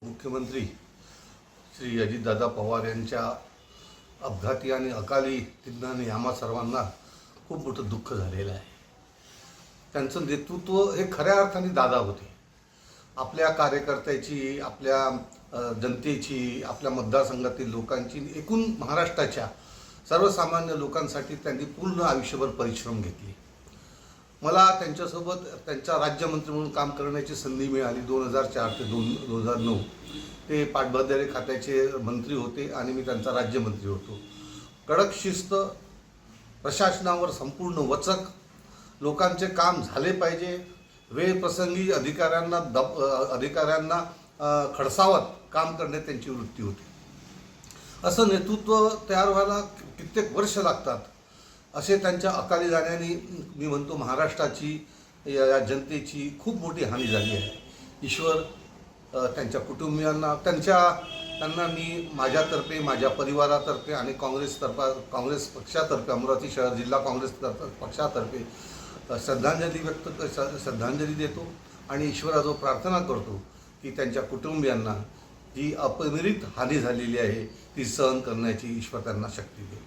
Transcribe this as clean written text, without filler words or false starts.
मुख्यमंत्री श्री अजितदादा पवार यांच्या अपघाती आणि अकाली निधनाने आम्हा सर्वांना खूप मोठं दुःख झालेलं आहे. त्यांचं नेतृत्व हे खऱ्या अर्थाने दादा होते. आपल्या कार्यकर्त्याची, आपल्या जनतेची, आपल्या मतदारसंघातील लोकांची, एकूण महाराष्ट्राच्या सर्वसामान्य लोकांसाठी त्यांनी पूर्ण आयुष्यभर परिश्रम घेतले. मला त्यांच्यासोबत त्यांच्या राज्यमंत्री म्हणून काम करण्याची संधी मिळाली. 2004 ते 2009 ते पाटबंधारे खात्याचे मंत्री होते आणि मी त्यांचा राज्यमंत्री होतो. कडक शिस्त, प्रशासनावर संपूर्ण वचक, लोकांचे काम झाले पाहिजे, वेळ प्रसंगी अधिकाऱ्यांना खडसावत काम करणे त्यांची वृत्ती होती. असं नेतृत्व तयार व्हायला कित्येक वर्ष लागतात. असे त्यांच्या अकाली जाण्याने मी म्हणतो महाराष्ट्राची, या जनतेची खूप मोठी हानी झाली आहे. ईश्वर त्यांच्या कुटुंबियांना, त्यांना मी माझ्यातर्फे, माझ्या परिवारातर्फे आणि काँग्रेस पक्षातर्फे, अमरावती शहर जिल्हा काँग्रेस पक्षातर्फे श्रद्धांजली देतो आणि ईश्वराजवळ प्रार्थना करतो की त्यांच्या कुटुंबियांना जी अपरिमित हानी झालेली आहे ती सहन करण्याची ईश्वर त्यांना शक्ती देईल.